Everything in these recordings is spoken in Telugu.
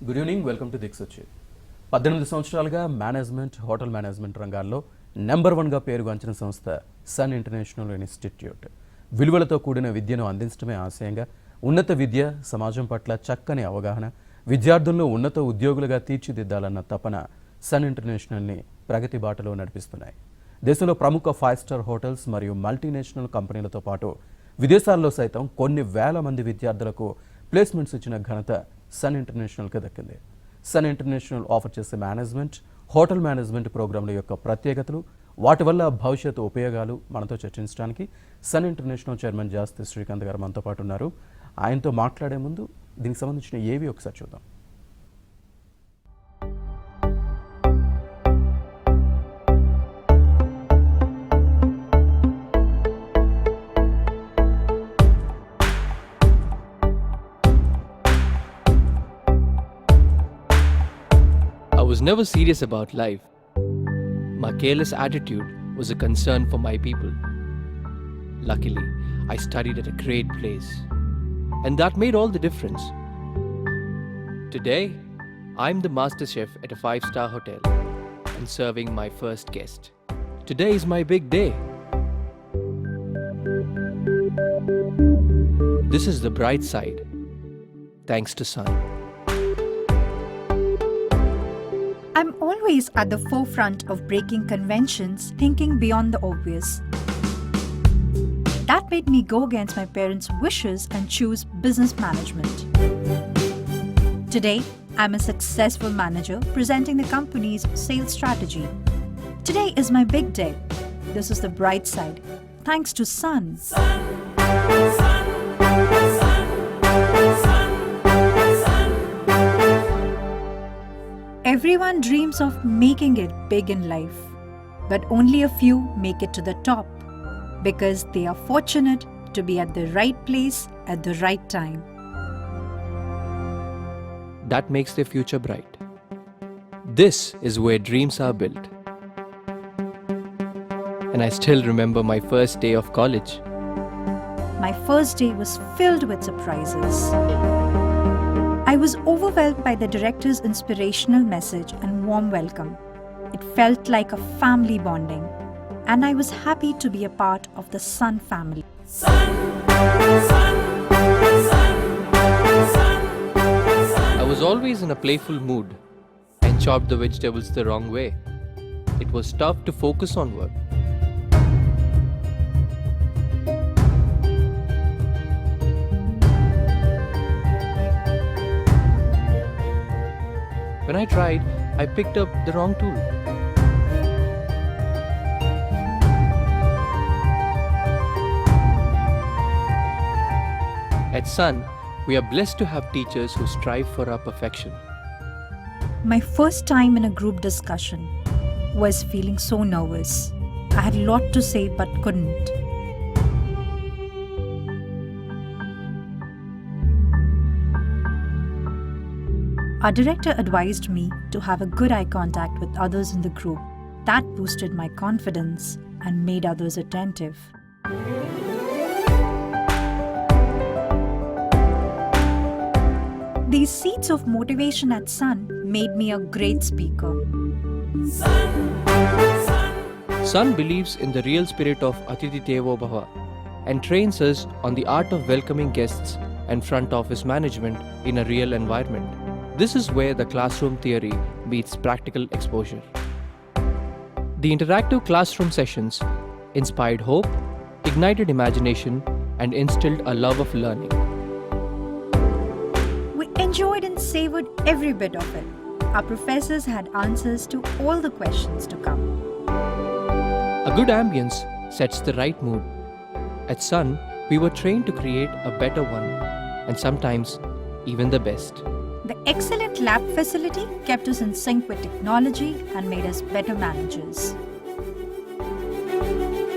గుడ్ ఈవినింగ్, వెల్కమ్ టు దిక్సూచి. 18 సంవత్సరాలుగా మేనేజ్మెంట్, హోటల్ మేనేజ్మెంట్ రంగాల్లో నెంబర్ 1గా పేరుగాంచిన సంస్థ సన్ ఇంటర్నేషనల్ ఇన్స్టిట్యూట్. విలువలతో కూడిన విద్యను అందించడమే ఆశయంగా ఉన్నత విద్య, సమాజం పట్ల చక్కని అవగాహన, విద్యార్థులను ఉన్నత ఉద్యోగులుగా తీర్చిదిద్దాలన్న తపన సన్ ఇంటర్నేషనల్ని ప్రగతి బాటలో నడిపిస్తున్నాయి. దేశంలో ప్రముఖ 5 స్టార్ హోటల్స్ మరియు మల్టీనేషనల్ కంపెనీలతో పాటు విదేశాల్లో సైతం కొన్ని వేల మంది విద్యార్థులకు ప్లేస్మెంట్స్ ఇచ్చిన ఘనత సన్ ఇంటర్నేషనల్కి దక్కింది. సన్ ఇంటర్నేషనల్ ఆఫర్ చేసే మేనేజ్మెంట్, హోటల్ మేనేజ్మెంట్ ప్రోగ్రాంల యొక్క ప్రత్యేకతలు, వాటి వల్ల భవిష్యత్తు ఉపయోగాలు మనతో చర్చించడానికి సన్ ఇంటర్నేషనల్ చైర్మన్ జాస్తి శ్రీకాంత్ గారు మనతో పాటు ఉన్నారు. ఆయనతో మాట్లాడే ముందు దీనికి సంబంధించిన ఏవి ఒకసారి చూద్దాం. I was never serious about life. My careless attitude was a concern for my people. Luckily, I studied at a great place, and that made all the difference. Today, I'm the master chef at a 5-star hotel and serving my first guest. Today is my big day. This is the bright side, thanks to Sun. I'm always at the forefront of breaking conventions, thinking beyond the obvious. That made me go against my parents' wishes and choose business management. Today, I'm a successful manager presenting the company's sales strategy. Today is my big day. This is the bright side, thanks to Sun. Everyone dreams of making it big in life, but only a few make it to the top because they are fortunate to be at the right place at the right time. That makes their future bright. This is where dreams are built. And I still remember my first day of college. My first day was filled with surprises. I was overwhelmed by the director's inspirational message and warm welcome. It felt like a family bonding, and I was happy to be a part of the Sun family. Sun, sun, sun, sun. I was always in a playful mood and chopped the vegetables the wrong way. It was tough to focus on work. When I tried, I picked up the wrong tool. At Sun, we are blessed to have teachers who strive for our perfection. My first time in a group discussion was feeling so nervous. I had a lot to say but couldn't. Our director advised me to have a good eye contact with others in the group. That boosted my confidence and made others attentive. These seeds of motivation at Sun made me a great speaker. Sun believes in the real spirit of Atithi Devo Bhava and trains us on the art of welcoming guests and front office management in a real environment. This is where the classroom theory meets practical exposure. The interactive classroom sessions inspired hope, ignited imagination, and instilled a love of learning. We enjoyed and savored every bit of it. Our professors had answers to all the questions to come. A good ambience sets the right mood. At Sun, we were trained to create a better one, and sometimes even the best. The excellent lab facility kept us in sync with technology and made us better managers.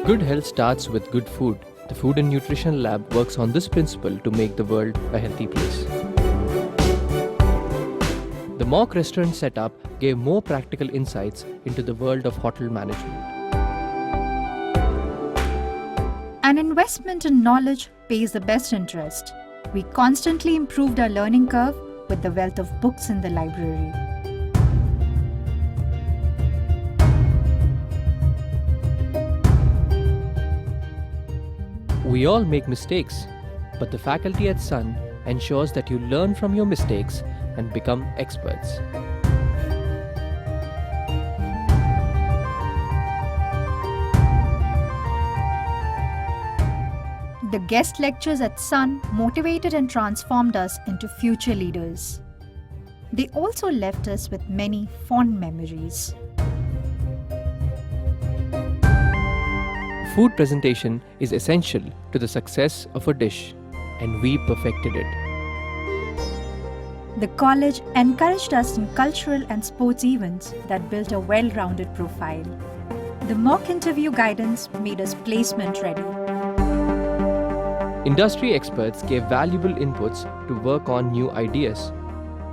Good health starts with good food. The Food and Nutrition Lab works on this principle to make the world a healthy place. The mock restaurant setup gave more practical insights into the world of hotel management. An investment in knowledge pays the best interest. We constantly improved our learning curve with the wealth of books in the library. We all make mistakes, but the faculty at Sun ensures that you learn from your mistakes and become experts. The guest lectures at Sun motivated and transformed us into future leaders. They also left us with many fond memories. Food presentation is essential to the success of a dish, and we perfected it. The college encouraged us in cultural and sports events that built a well-rounded profile. The mock interview guidance made us placement ready. Industry experts gave valuable inputs to work on new ideas.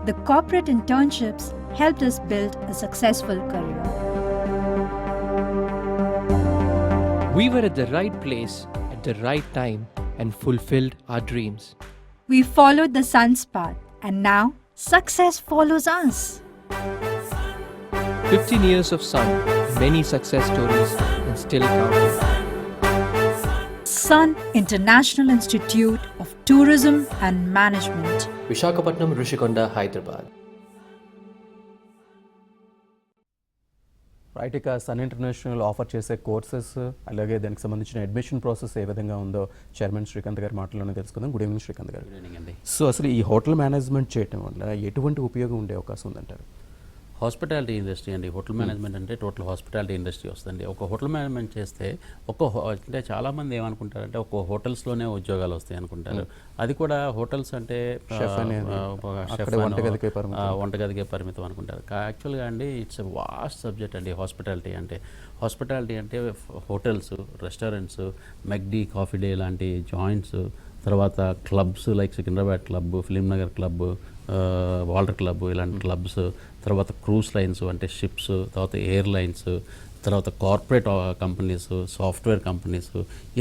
The corporate internships helped us build a successful career. We were at the right place at the right time and fulfilled our dreams. We followed the sun's path, and now success follows us. 15 years of Sun, many success stories, and still counting. Sun International Institute of Tourism and Management. Visakhapatnam, Rishikonda, Hyderabad. Right, ఇక సన్ ఇంటర్నేషనల్ ఆఫర్ చేసే కోర్సెస్ అలాగే దానికి సంబంధించిన అడ్మిషన్ ప్రాసెస్ ఏ విధంగా ఉందో చైర్మన్ శ్రీకాంత్ గారి మాటల్లోనే తెలుసుకుందాం. గుడ్ ఈవినింగ్ శ్రీకాంత్ గారు. గుడ్ ఈవినింగ్ అండి. సో అసలు ఈ హోటల్ మేనేజ్మెంట్ చేయటం వల్ల ఎటువంటి ఉపయోగం ఉండే అవకాశం ఉందంటారు? హాస్పిటాలిటీ ఇండస్ట్రీ అండి. హోటల్ మేనేజ్మెంట్ అంటే టోటల్ హాస్పిటాలిటీ ఇండస్ట్రీ వస్తుంది. ఒక హోటల్ మేనేజ్మెంట్ చేస్తే అంటే చాలామంది ఏమనుకుంటారంటే ఒక హోటల్స్లోనే ఉద్యోగాలు వస్తాయి అనుకుంటారు. అది కూడా హోటల్స్ అంటే వంటగదికే పరిమితం అనుకుంటారు. యాక్చువల్గా అండి ఇట్స్ ఎ వాస్ట్ సబ్జెక్ట్ అండి హాస్పిటాలిటీ అంటే. హాస్పిటాలిటీ అంటే hotels, restaurants, McD, Coffee Day లాంటి జాయింట్స్, తర్వాత clubs like Secunderabad club, film Nagar club, Walter club, ఇలాంటి క్లబ్స్, తర్వాత క్రూజ్ లైన్స్ అంటే షిప్స్, తర్వాత ఎయిర్లైన్స్, తర్వాత కార్పొరేట్ కంపెనీస్, సాఫ్ట్వేర్ కంపెనీస్,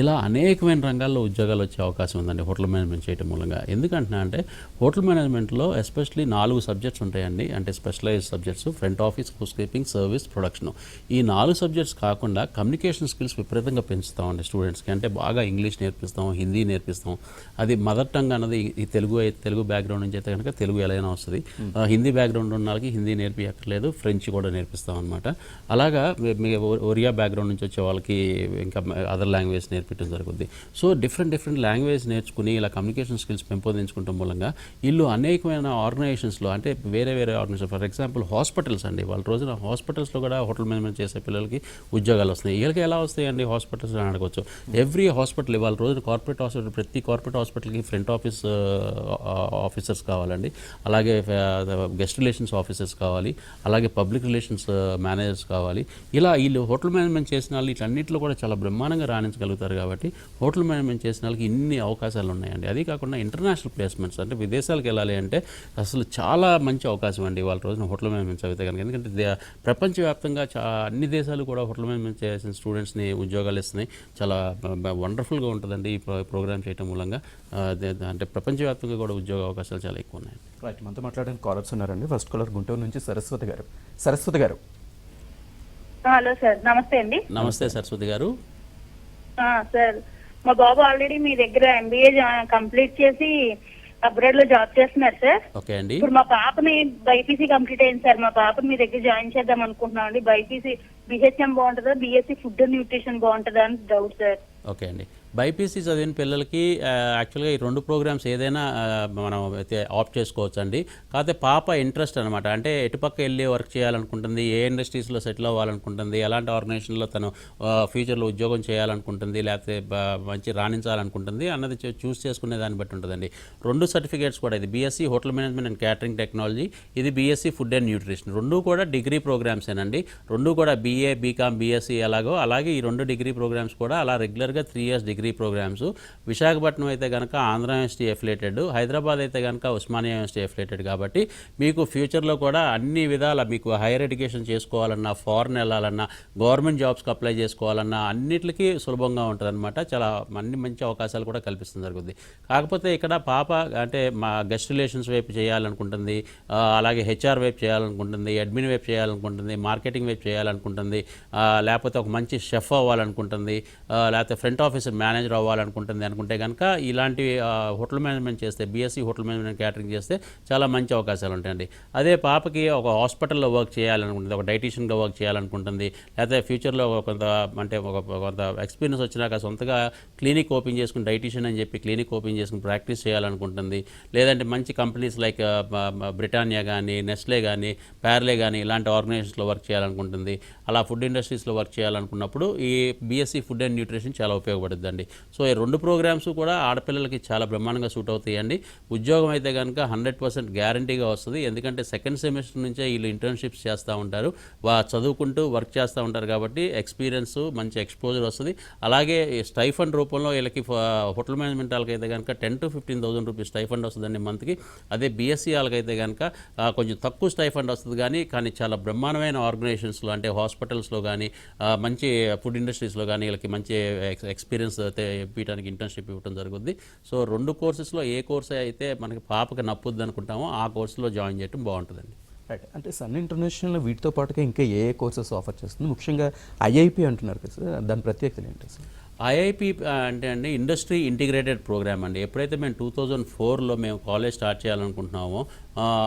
ఇలా అనేకమైన రంగాల్లో ఉద్యోగాలు వచ్చే అవకాశం ఉందండి హోటల్ మేనేజ్మెంట్ చేయడం మూలంగా. ఎందుకంటున్నా అంటే హోటల్ మేనేజ్మెంట్లో ఎస్పెషలీ 4 సబ్జెక్ట్స్ ఉంటాయండి. అంటే specialised subjects: front office, housekeeping, service, production. ఈ 4 సబ్జెక్ట్స్ కాకుండా కమ్యూనికేషన్ స్కిల్స్ విపరీతంగా పెంచుతామండి స్టూడెంట్స్కి. అంటే బాగా ఇంగ్లీష్ నేర్పిస్తాం, హిందీ నేర్పిస్తాం. అది మదర్ టంగ్ అన్నది ఈ తెలుగు బ్యాక్గ్రౌండ్ నుంచి అయితే కనుక తెలుగు ఎలా అయినా వస్తుంది. హిందీ బ్యాక్గ్రౌండ్ ఉన్న వాళ్ళకి హిందీ నేర్పియక్కర్లేదు, ఫ్రెంచ్ కూడా నేర్పిస్తాం అనమాట. అలాగా ఒరియా బ్యాక్గ్రౌండ్ నుంచి వచ్చే వాళ్ళకి ఇంకా అదర్ లాంగ్వేజ్ నేర్పించడం జరుగుతుంది. సో డిఫరెంట్ లాంగ్వేజ్ నేర్చుకుని ఇలా కమ్యూనికేషన్ స్కిల్స్ పెంపొందించుకోవడం మూలంగా వీళ్ళు అనేకమైన ఆర్గనైజేషన్స్లో, అంటే వేరే ఆర్గనైజేషన్, ఫర్ ఎగ్జాంపుల్ హాస్పిటల్స్ అండి. వాళ్ళ రోజున హాస్పిటల్స్లో కూడా హోటల్ మేనేజ్మెంట్ చేసే పిల్లలకి ఉద్యోగాలు వస్తున్నాయి. వీళ్ళకి ఎలా వస్తాయండి హాస్పిటల్స్ అని అడగవచ్చు. ఎవ్రీ హాస్పిటల్ వాళ్ళ రోజున కార్పొరేట్ హాస్పిటల్, ప్రతి కార్పొరేట్ హాస్పిటల్కి ఫ్రంట్ ఆఫీస్ ఆఫీసర్స్ కావాలండి. అలాగే గెస్ట్ రిలేషన్స్ ఆఫీసర్స్ కావాలి. అలాగే పబ్లిక్ రిలేషన్స్ మేనేజర్స్ కావాలి. ఇలా వీళ్ళు హోటల్ మేనేజ్మెంట్ చేసిన వాళ్ళు వీటన్నిటిలో కూడా చాలా బ్రహ్మాండంగా రాణించగలుగుతారు. కాబట్టి హోటల్ మేనేజ్మెంట్ చేసిన వాళ్ళకి ఇన్ని అవకాశాలు ఉన్నాయండి. అది కాకుండా ఇంటర్నేషనల్ ప్లేస్మెంట్స్, అంటే విదేశాలకు వెళ్ళాలి అంటే అసలు చాలా మంచి అవకాశం అండి వాళ్ళ రోజున హోటల్ మేనేజ్మెంట్ చదివితే కనుక. ఎందుకంటే ప్రపంచవ్యాప్తంగా అన్ని దేశాలు కూడా హోటల్ మేనేజ్మెంట్ చేసిన స్టూడెంట్స్ని ఉద్యోగాలు ఇస్తున్నాయి. చాలా వండర్ఫుల్గా ఉంటుందండి ఈ ప్రోగ్రామ్ చేయడం మూలంగా. అంటే ప్రపంచవ్యాప్తంగా కూడా ఉద్యోగ అవకాశాలు చాలా ఎక్కువ ఉన్నాయి. రైట్, మనతో మాట్లాడడానికి కాలర్స్ ఉన్నారండి. ఫస్ట్ కాలర్ గుంటూరు నుంచి సరస్వతి గారు. సరస్వతి గారు. హలో సార్, నమస్తే అండి. నమస్తే సరస్వతి గారు. సార్, మా బాబు ఆల్రెడీ మీ దగ్గర MBA కంప్లీట్ చేసి అబ్రాడ్ లో జాబ్ చేస్తున్నారు సార్. ఓకే అండి. ఇప్పుడు మా పాపని బైపీసీ కంప్లీట్ అయింది సార్. మా పాపని మీ దగ్గర జాయిన్ చేద్దాం అనుకుంటున్నాం అండి. బైపీసీ BHM బాగుంటుందా, BSc ఫుడ్ అండ్ న్యూట్రిషన్ బాగుంటుందా అని డౌట్ సార్. ఓకే అండి. బైపీసీ చదివిన పిల్లలకి యాక్చువల్గా ఈ 2 ప్రోగ్రామ్స్ ఏదైనా మనం ఆప్ట్ చేసుకోవచ్చు అండి. కాకపోతే పాప ఇంట్రెస్ట్ అనమాట. అంటే ఎటుపక్క వెళ్ళి వర్క్ చేయాలనుకుంటుంది, ఏ ఇండస్ట్రీస్లో సెటిల్ అవ్వాలనుకుంటుంది, ఎలాంటి ఆర్గనైజేషన్లో తను ఫ్యూచర్లో ఉద్యోగం చేయాలనుకుంటుంది, లేకపోతే మంచి రాణించాలనుకుంటుంది అన్నది చూస్ చేసుకునే దాన్ని బట్టి ఉంటుందండి. 2 సర్టిఫికేట్స్ కూడా, ఇది BSc hotel management and catering technology, ఇది BSc ఫుడ్ అండ్ న్యూట్రిషన్. 2 కూడా డిగ్రీ ప్రోగ్రామ్సేనండి. 2 కూడా BA, BCom, BSc అలాగే ఈ 2 డిగ్రీ ప్రోగ్రామ్స్ కూడా అలా రెగ్యులర్గా 3 years degree degree programmes. Visakhapatnam అయితే కనుక ఆంధ్ర యూనివర్సిటీ ఎఫిలేటెడ్, హైదరాబాద్ అయితే కనుక ఉస్మానియా యూనివర్సిటీ ఎఫిలేటెడ్. కాబట్టి మీకు ఫ్యూచర్లో కూడా అన్ని విధాల మీకు హైయర్ ఎడ్యుకేషన్ చేసుకోవాలన్నా, ఫారెన్ వెళ్ళాలన్నా, గవర్నమెంట్ జాబ్స్కి అప్లై చేసుకోవాలన్నా అన్నిటికీ సులభంగా ఉంటుంది అనమాట. చాలా అన్ని మంచి అవకాశాలు కూడా కల్పిస్తుంది జరుగుతుంది. కాకపోతే ఇక్కడ పాప అంటే మా గెస్ట్ రిలేషన్స్ వైపు చేయాలనుకుంటుంది, అలాగే హెచ్ఆర్ వైపు చేయాలనుకుంటుంది, అడ్మిన్ వైపు చేయాలనుకుంటుంది, మార్కెటింగ్ వైపు చేయాలనుకుంటుంది, లేకపోతే ఒక మంచి షెఫ్ అవ్వాలనుకుంటుంది, లేకపోతే ఫ్రంట్ ఆఫీస్ మేనేజర్ అవ్వాలనుకుంటుంది అనుకుంటే కనుక ఇలాంటి హోటల్ మేనేజ్మెంట్ చేస్తే, బీఎస్సీ హోటల్ మేనేజ్మెంట్ క్యాటరింగ్ చేస్తే చాలా మంచి అవకాశాలు ఉంటాయండి. అదే పాపకి ఒక హాస్పిటల్లో వర్క్ చేయాలనుకుంటుంది, ఒక డైటీషియన్గా వర్క్ చేయాలనుకుంటుంది, లేకపోతే ఫ్యూచర్లో కొంత అంటే కొంత ఎక్స్పీరియన్స్ వచ్చినాక సొంతగా క్లినిక్ ఓపెన్ చేసుకుని డైటీషియన్ అని చెప్పి క్లినిక్ ఓపెన్ చేసుకుని ప్రాక్టీస్ చేయాలనుకుంటుంది, లేదంటే మంచి కంపెనీస్ లైక్ బ్రిటానియా కానీ, నెస్లే కానీ, ప్యార్లే కానీ ఇలాంటి ఆర్గనైజేషన్స్లో వర్క్ చేయాలనుకుంటుంది, అలా ఫుడ్ ఇండస్ట్రీస్లో వర్క్ చేయాలనుకున్నప్పుడు ఈ బీఎస్సీ ఫుడ్ అండ్ న్యూట్రిషన్ చాలా ఉపయోగపడుతుందండి. సో ఈ రెండు ప్రోగ్రామ్స్ కూడా ఆడపిల్లలకి చాలా బ్రహ్మాండంగా సూట్ అవుతాయండి. ఉద్యోగం అయితే కనుక 100% గ్యారంటీగా వస్తుంది. ఎందుకంటే సెకండ్ సెమిస్టర్ నుంచే వీళ్ళు ఇంటర్న్షిప్స్ చేస్తూ ఉంటారు, చదువుకుంటూ వర్క్ చేస్తూ ఉంటారు. కాబట్టి ఎక్స్పీరియన్స్, మంచి ఎక్స్పోజర్ వస్తుంది. అలాగే స్టైఫండ్ రూపంలో వీళ్ళకి హోటల్ మేనేజ్మెంట్ వాళ్ళకైతే కనుక 10,000 to 15,000 రూపీస్ స్టైఫండ్ వస్తుందండి మంత్కి. అదే బీఎస్సీ వాళ్ళకైతే కనుక కొంచెం తక్కువ స్టైఫండ్ వస్తుంది, కానీ చాలా బ్రహ్మాండమైన ఆర్గనైజేషన్స్లో అంటే హాస్పిటల్స్లో కానీ, మంచి ఫుడ్ ఇండస్ట్రీస్లో కానీ వీళ్ళకి మంచి ఎక్స్పీరియన్స్ ఇవ్వడానికి ఇంటర్న్షిప్ ఇవ్వడం జరుగుతుంది. సో రెండు కోర్సెస్లో ఏ కోర్స్ అయితే మనకి పాపకి నప్పుద్ది అనుకుంటామో ఆ కోర్సులో జాయిన్ చేయడం బాగుంటుందండి. రైట్. అంటే సన్ ఇంటర్నేషనల్ వీటితో పాటుగా ఇంకా ఏ కోర్సెస్ ఆఫర్ చేస్తుంది? ముఖ్యంగా ఐఐపి అంటున్నారు కదా సార్, దాని ప్రత్యేకతలు ఏంటి సార్? ఐఐపి అంటే అండి ఇండస్ట్రీ ఇంటిగ్రేటెడ్ ప్రోగ్రామ్ అండి. ఎప్పుడైతే మేము 2004లో మేము కాలేజ్ స్టార్ట్ చేయాలనుకుంటున్నామో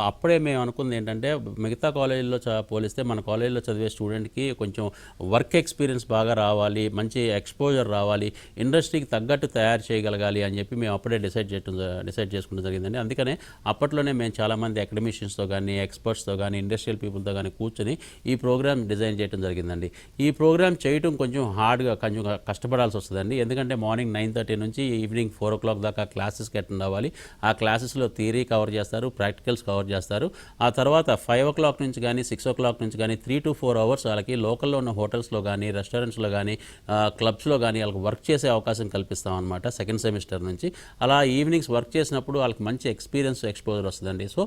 అప్పుడే మేము అనుకుంది ఏంటంటే మిగతా కాలేజీల్లో పోలిస్తే మన కాలేజీలో చదివే స్టూడెంట్కి కొంచెం వర్క్ ఎక్స్పీరియన్స్ బాగా రావాలి, మంచి ఎక్స్పోజర్ రావాలి, ఇండస్ట్రీకి తగ్గట్టు తయారు చేయగలగాలి అని చెప్పి మేము అప్పుడే డిసైడ్ చేసుకుంటూ జరిగిందండి. అందుకనే అప్పట్లోనే మేము చాలామంది అకాడమిషియన్స్తో కానీ, ఎక్స్పర్ట్స్తో కానీ, ఇండస్ట్రియల్ పీపుల్తో కానీ కూర్చొని ఈ ప్రోగ్రామ్ డిజైన్ చేయడం జరిగిందండి. ఈ ప్రోగ్రామ్ చేయటం కొంచెం హార్డ్గా, కొంచెం కష్టపడాల్సి వస్తుందండి. ఎందుకంటే మార్నింగ్ 9:30 నుంచి ఈవినింగ్ 4 o'clock దాకా క్లాసెస్కి అటెండ్ అవ్వాలి. ఆ క్లాసెస్లో థియరీ కవర్ చేస్తారు, ప్రాక్టికల్స్ కవర్ చేస్తారు. ఆ తర్వాత 5 o'clock నుంచి కానీ 6 o'clock నుంచి కానీ 3 to 4 hours వాళ్ళకి లోకల్లో ఉన్న హోటల్స్లో కానీ, రెస్టారెంట్స్లో కానీ, క్లబ్స్లో కానీ వాళ్ళకి వర్క్ చేసే అవకాశం కల్పిస్తాం అనమాట సెకండ్ సెమిస్టర్ నుంచి. అలా ఈవినింగ్స్ వర్క్ చేసినప్పుడు వాళ్ళకి మంచి ఎక్స్పీరియన్స్, ఎక్స్పోజర్ వస్తుందండి. సో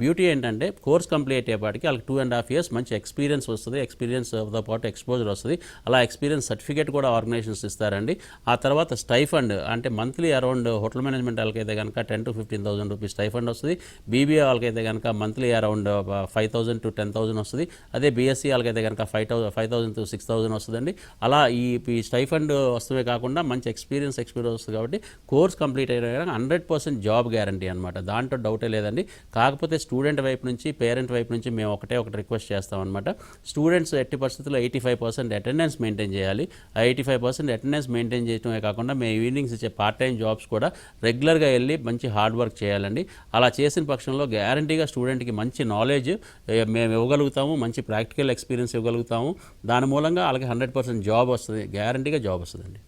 బ్యూటీ ఏంటంటే కోర్స్ కంప్లీట్ అయ్యేపాటికి వాళ్ళకి 2.5 years మంచి ఎక్స్పీరియన్స్ వస్తుంది. ఎక్స్పీరియన్స్తో పాటు ఎక్స్పోజర్ వస్తుంది. అలా ఎక్స్పీరియన్స్ సర్టిఫికేట్ కూడా ఆర్గనైజేషన్స్ ఇస్తారండి. ఆ తర్వాత స్టైఫండ్ అంటే మంత్లీ అరౌండ్ హోటల్ మేనేజ్మెంట్ వాళ్ళకైతే కనుక 10,000 to 15,000 రూపీస్ స్టైఫండ్ వస్తుంది. బీబీఏ వాళ్ళకైతే కనుక మంత్లీ అరౌండ్ 5,000 to 10,000 వస్తుంది. అదే బీఎస్సీ వాళ్ళకైతే కనుక 5,000 to 6,000 వస్తుందండి. అలా ఈ స్టైఫండ్ వస్తువే కాకుండా మంచి ఎక్స్పీరియన్స్ వస్తుంది. కాబట్టి కోర్స్ కంప్లీట్ అయిన 100% జాబ్ గ్యారంటీ అనమాట. దాంట్లో డౌటే లేదండి. కాకపోతే స్టూడెంట్ వైపు నుంచి, పేరెంట్ వైపు నుంచి మేము ఒకటి రిక్వెస్ట్ చేస్తాం అనమాట. స్టూడెంట్స్ ఎట్టి పరిస్థితుల్లో 85% అటెండెన్స్ మెయింటైన్ చేయాలి. 85% అటెండెన్స్ మెయింటైన్ చేయడమే కాకుండా మేము ఈవినింగ్స్ ఇచ్చే పార్ట్ టైం జాబ్స్ కూడా రెగ్యులర్గా వెళ్ళి మంచి హార్డ్ వర్క్ చేయాలండి. అలా చేసిన పక్షంలో గ్యారంటీగా స్టూడెంట్కి మంచి నాలెడ్జ్ మేము ఇవ్వగలుగుతాము, మంచి ప్రాక్టికల్ ఎక్స్పీరియన్స్ ఇవ్వగలుగుతాము. దాని మూలంగా వాళ్ళకి 100% జాబ్ వస్తుంది, గ్యారంటీగా జాబ్ వస్తుందండి.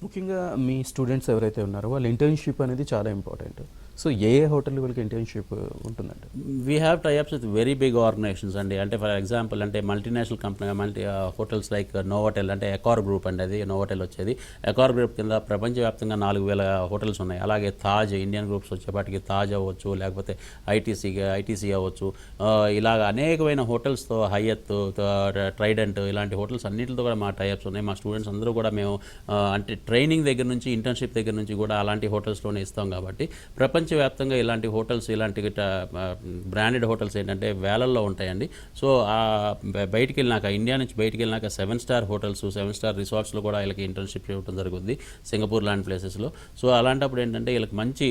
ముఖ్యంగా మీ స్టూడెంట్స్ ఎవరైతే ఉన్నారో వాళ్ళ ఇంటర్న్షిప్ అనేది చాలా ఇంపార్టెంట్. సో ఏ హోటల్ వాళ్ళకి ఇంటర్న్షిప్ ఉంటుందండి? We have tie ups with very big organisations అండి. అంటే ఫర్ ఎగ్జాంపుల్ అంటే multinational company hotels like Novotel అంటే ఎకార్ గ్రూప్ అండి. అది నోవోటెల్ వచ్చేది. ఎకార్ గ్రూప్ కింద ప్రపంచవ్యాప్తంగా 4,000 హోటల్స్ ఉన్నాయి. అలాగే తాజ్, ఇండియన్ గ్రూప్స్ వచ్చేపాటికి తాజ్ అవ్వచ్చు, లేకపోతే ఐటీసీ అవ్వచ్చు. ఇలాగ అనేకమైన హోటల్స్తో హయత్, ట్రైడెంట్ ఇలాంటి హోటల్స్ అన్నింటితో కూడా మా టైఅప్స్ ఉన్నాయి. మా స్టూడెంట్స్ అందరూ కూడా మేము అంటే ట్రైనింగ్ దగ్గర నుంచి, ఇంటర్న్షిప్ దగ్గర నుంచి కూడా అలాంటి హోటల్స్లోనే ఇస్తాం. కాబట్టి ప్రపంచవ్యాప్తంగా ఇలాంటి హోటల్స్, ఇలాంటి బ్రాండెడ్ హోటల్స్ ఏంటంటే వేలల్లో ఉంటాయండి. సో బయటికి వెళ్ళినాక, ఇండియా నుంచి బయటికి వెళ్ళినాక 7-star హోటల్స్, 7-star రిసార్ట్స్లో కూడా వీళ్ళకి ఇంటర్న్షిప్ ఇవ్వడం జరుగుతుంది, సింగపూర్ లాంటి ప్లేసెస్లో. సో అలాంటప్పుడు ఏంటంటే వీళ్ళకి మంచి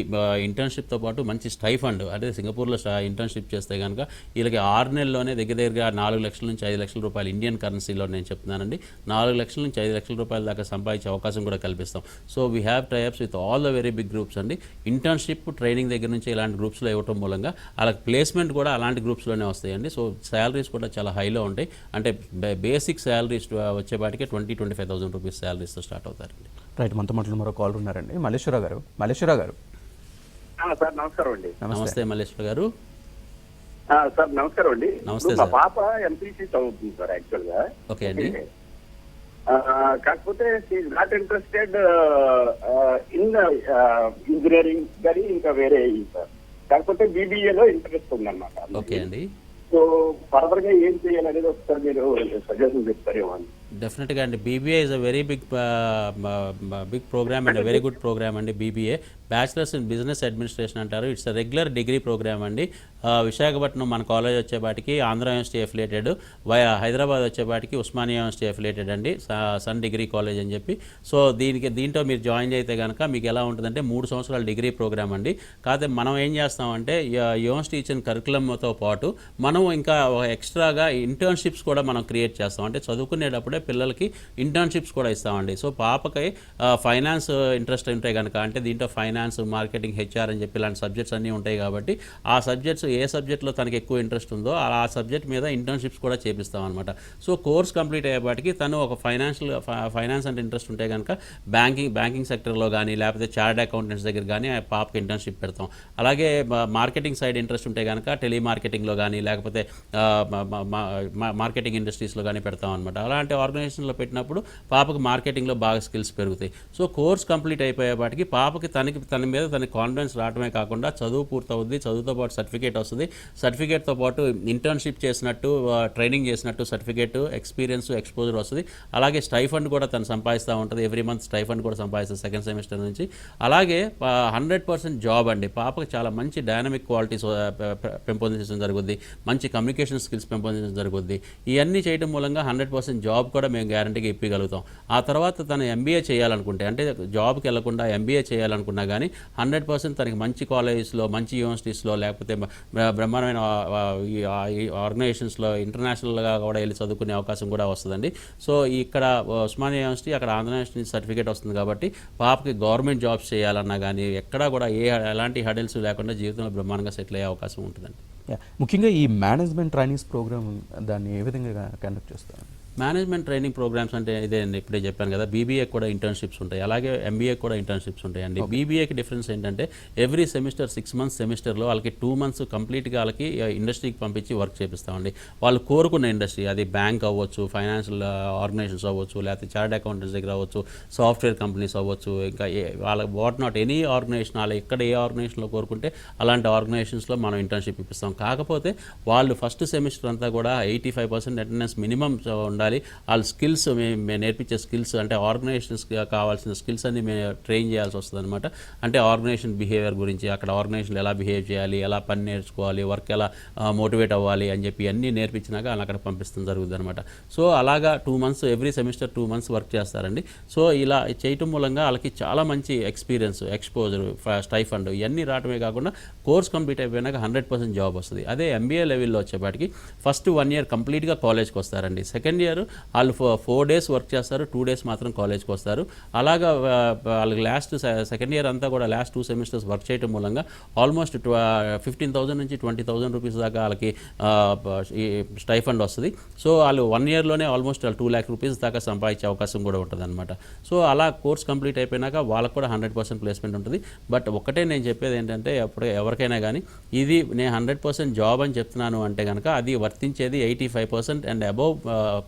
ఇంటర్న్షిప్తో పాటు మంచి స్టైఫండ్, అంటే సింగపూర్లో ఇంటర్న్షిప్ చేస్తే కనుక వీళ్ళకి 6 నెలల్లోనే దగ్గరగా 4 లక్షల నుంచి 5 లక్షల రూపాయలు ఇండియన్ కరెన్సీలో నేను చెప్తున్నానండి, 4 లక్షల నుంచి 5 లక్షల రూపాయల దాకా సంపాదించే అవకాశం కూడా కల్పిస్తాం. So we have tie ups with all the very big groups అండి. ఇంటర్న్షిప్, ట్రైనింగ్ దగ్గర నుంచి ఇలాంటి గ్రూప్స్లో ఇవ్వటం మూలంగా వాళ్ళకి ప్లేస్మెంట్ కూడా అలాంటి గ్రూప్స్లోనే వస్తాయండి. సో శాలరీస్ కూడా చాలా హైలో ఉంటాయి. అంటే బేసిక్ శాలరీస్ వచ్చేపాటికి 20,000-25,000 రూపీస్ శాలరీస్తో స్టార్ట్ అవుతారండి. రైట్. మనతో మాట్లాడిన మరో కాల్ ఉన్నారండి, మల్లేశ్వరరావు గారు. సార్ నమస్కారం అండి. నమస్తే మల్లేశ్వర గారు. సార్ నమస్కారం అండి. నమస్తే మా సార్. పాప ఎంపీసీ చదువుతుంది సార్ యాక్చువల్గా. ఓకే అండి. కాకపోతే she's not interested in engineering కానీ ఇంకా వేరే సార్. కాకపోతే బీబీఏలో ఇంట్రెస్ట్ ఉందన్నమాట. ఓకే అండి. సో ఫర్దర్ గా ఏం చేయాలనేది ఒకసారి మీరు సజెషన్ చెప్తారేమో అని. డెఫినెట్గా అండి, BBA is a very big program and very good program అండి. BBA bachelors in business administration అంటారు. It's a regular degree program అండి. విశాఖపట్నం మన కాలేజ్ వచ్చేపాటికి ఆంధ్ర యూనివర్సిటీ అఫిలియేటెడ్, హైదరాబాద్ వచ్చేపాటికి ఉస్మానియా యూనివర్సిటీ అఫిలియేటెడ్ అండి, సన్ డిగ్రీ కాలేజ్ అని చెప్పి. సో దీంట్లో మీరు జాయిన్ అయితే కనుక మీకు ఎలా ఉంటుందంటే 3 సంవత్సరాల డిగ్రీ ప్రోగ్రామ్ అండి. కాకపోతే మనం ఏం చేస్తామంటే యూనివర్సిటీ ఇచ్చిన కరికులంతో పాటు మనం ఇంకా ఎక్స్ట్రాగా ఇంటర్న్షిప్స్ కూడా మనం క్రియేట్ చేస్తాం. అంటే చదువుకునేటప్పుడే పిల్లలకి ఇంటర్న్షిప్స్ కూడా ఇస్తామండి. సో పాపకి ఫైనాన్స్ ఇంట్రెస్ట్ ఉంటాయి కనుక, అంటే దీంట్లో ఫైనాన్స్, మార్కెటింగ్, హెచ్ఆర్ అని చెప్పి ఇలాంటి సబ్జెక్ట్స్ అన్నీ ఉంటాయి కాబట్టి ఆ సబ్జెక్ట్స్ ఏ సబ్జెక్ట్లో తనకి ఎక్కువ ఇంట్రెస్ట్ ఉందో ఆ సబ్జెక్ట్ మీద ఇంటర్న్షిప్స్ కూడా చేపిస్తాం అనమాట. సో కోర్స్ కంప్లీట్ అయ్యేపాటికి తను ఒక ఫైనాన్స్ అంటే ఇంట్రెస్ట్ ఉంటే కనుక బ్యాంకింగ్ సెక్టర్లో కానీ లేకపోతే చార్టర్డ్ అకౌంటెంట్స్ దగ్గర కానీ ఆ పాపకి ఇంటర్న్షిప్ పెడతాం. అలాగే మార్కెటింగ్ సైడ్ ఇంట్రెస్ట్ ఉంటే కనుక టెలిమార్కెటింగ్లో కానీ లేకపోతే మార్కెటింగ్ ఇండస్ట్రీస్లో కానీ పెడతాం అనమాట. అలాంటి ఆర్గనైజేషన్లో పెట్టినప్పుడు పాపకి మార్కెటింగ్లో బాగా స్కిల్స్ పెరుగుతాయి. సో కోర్స్ కంప్లీట్ అయిపోయేపాటికి పాపకి తన మీద కాన్ఫిడెన్స్ రావడమే కాకుండా చదువు పూర్తవుద్ది, చదువుతో పాటు సర్టిఫికేట్ వస్తుంది, సర్టిఫికేట్తో పాటు ఇంటర్న్షిప్ చేసినట్టు, ట్రైనింగ్ చేసినట్టు సర్టిఫికేట్, ఎక్స్పీరియన్స్, ఎక్స్పోజర్ వస్తుంది. అలాగే స్టైఫండ్ కూడా తను సంపాదిస్తూ ఉంటుంది. ఎవ్రీ మంత్ స్టైఫండ్ కూడా సంపాదిస్తుంది సెకండ్ సెమిస్టర్ నుంచి. అలాగే 100% జాబ్ అండి. పాపకి చాలా మంచి డైనమిక్ క్వాలిటీస్ పెంపొందించడం జరుగుద్ది, మంచి కమ్యూనికేషన్ స్కిల్స్ పెంపొందించడం జరుగుద్ది. ఇవన్నీ చేయడం మూలంగా 100% జాబ్ కూడా మేము గ్యారంటీగా ఇప్పగలుగుతాం. ఆ తర్వాత తను ఎంబీఏ చేయాలనుకుంటే, అంటే జాబ్కి వెళ్లకుండా ఎంబీఏ చేయాలనుకున్నా కానీ 100% తనకి మంచి కాలేజెస్లో, మంచి యూనివర్సిటీస్లో లేకపోతే బ్రహ్మాండమైన ఆర్గనైజేషన్స్లో ఇంటర్నేషనల్గా కూడా వెళ్ళి చదువుకునే అవకాశం కూడా వస్తుందండి. సో ఇక్కడ ఉస్మానియా యూనివర్సిటీ, అక్కడ ఆంధ్ర యూనివర్సిటీ సర్టిఫికేట్ వస్తుంది కాబట్టి పాపకి గవర్నమెంట్ జాబ్స్ చేయాలన్నా కానీ ఎక్కడా కూడా ఎలాంటి హడల్స్ లేకుండా జీవితంలో బ్రహ్మాండంగా సెటిల్ అయ్యే అవకాశం ఉంటుందండి. ముఖ్యంగా ఈ మేనేజ్మెంట్ ట్రైనింగ్స్ ప్రోగ్రామ్ దాన్ని ఏ విధంగా కండక్ట్ చేస్తారు? మేనేజ్మెంట్ ట్రైనింగ్ ప్రోగ్రామ్స్ అంటే ఇదే అండి, ఇప్పుడే చెప్పాను కదా, బీబీఏ కూడా ఇంటర్న్షిప్స్ ఉంటాయి, అలాగే ఎంబీఏ కూడా ఇంటర్న్షిప్స్ ఉంటాయండి. బీబీఏకి డిఫరెన్స్ ఏంటంటే ఎవ్రీ సెమిస్టర్ 6 months సెమిస్టర్లో వాళ్ళకి 2 months కంప్లీట్గా వాళ్ళకి ఇండస్ట్రీకి పంపించి వర్క్ చేపిస్తామండి. వాళ్ళు కోరుకున్న ఇండస్ట్రీ, అది బ్యాంక్ అవ్వచ్చు, ఫైనాన్షియల్ ఆర్గనైజేషన్స్ అవ్వచ్చు, లేకపోతే చార్టర్డ్ అకౌంటెంట్స్ దగ్గర అవ్వచ్చు, సాఫ్ట్వేర్ కంపెనీస్ అవ్వచ్చు, ఇంకా వాళ్ళ వాట్ నాట్ ఎనీ ఆర్గనైజేషన్, వాళ్ళు ఎక్కడ ఏ ఆర్గనైజేషన్లో కోరుకుంటే అలాంటి ఆర్గనైజేషన్స్లో మనం ఇంటర్న్షిప్ ఇప్పిస్తాం. కాకపోతే వాళ్ళు ఫస్ట్ సెమిస్టర్ అంతా కూడా 85% అటెండెన్స్ మినిమం ఉండాలి. వాళ్ళ స్కిల్స్ మేము నేర్పించే స్కిల్స్, అంటే ఆర్గనైజేషన్స్కి కావాల్సిన స్కిల్స్ అన్ని మేము ట్రైన్ చేయాల్సి వస్తుంది అనమాట. అంటే ఆర్గనైజేషన్ బిహేవియర్ గురించి, అక్కడ ఆర్గనైజేషన్లో ఎలా బిహేవ్ చేయాలి, ఎలా పని నేర్చుకోవాలి, వర్క్ ఎలా మోటివేట్ అవ్వాలి అని చెప్పి అన్నీ నేర్పించినాక వాళ్ళు అక్కడ పంపిస్తాం జరుగుతుంది అనమాట. సో అలాగా 2 months, every semester 2 months work చేస్తారండి. సో ఇలా చేయటం మూలంగా వాళ్ళకి చాలా మంచి ఎక్స్పీరియన్స్, ఎక్స్పోజర్, స్టైఫండ్ ఇవన్నీ రావడమే కాకుండా కోర్స్ కంప్లీట్ అయిపోయినాక 100% జాబ్ వస్తుంది. అదే ఎంబీఏ లెవెల్లో వచ్చేపాటికి ఫస్ట్ 1 year కంప్లీట్గా కాలేజ్కి వస్తారండి. సెకండ్ ఇయర్ వాళ్ళు 4 days వర్క్ చేస్తారు, 2 days మాత్రం కాలేజ్కి వస్తారు. అలాగా వాళ్ళకి సెకండ్ ఇయర్ అంతా కూడా లాస్ట్ 2 semesters వర్క్ చేయడం మూలంగా ఆల్మోస్ట్ 15,000 నుంచి 20,000 రూపీస్ దాకా వాళ్ళకి స్టైఫండ్ వస్తుంది. సో వాళ్ళు 1 yearలోనే ఆల్మోస్ట్ 2 lakh రూపీస్ దాకా సంపాదించే అవకాశం కూడా ఉంటుంది అనమాట. సో అలా కోర్స్ కంప్లీట్ అయిపోయినాక వాళ్ళకు కూడా 100% ప్లేస్మెంట్ ఉంటుంది. బట్ ఒకటే నేను చెప్పేది ఏంటంటే, ఎవరికైనా కానీ ఇది నేను 100% జాబ్ అని చెప్తున్నాను అంటే కనుక అది వర్తించేది 85% అండ్ అబౌవ్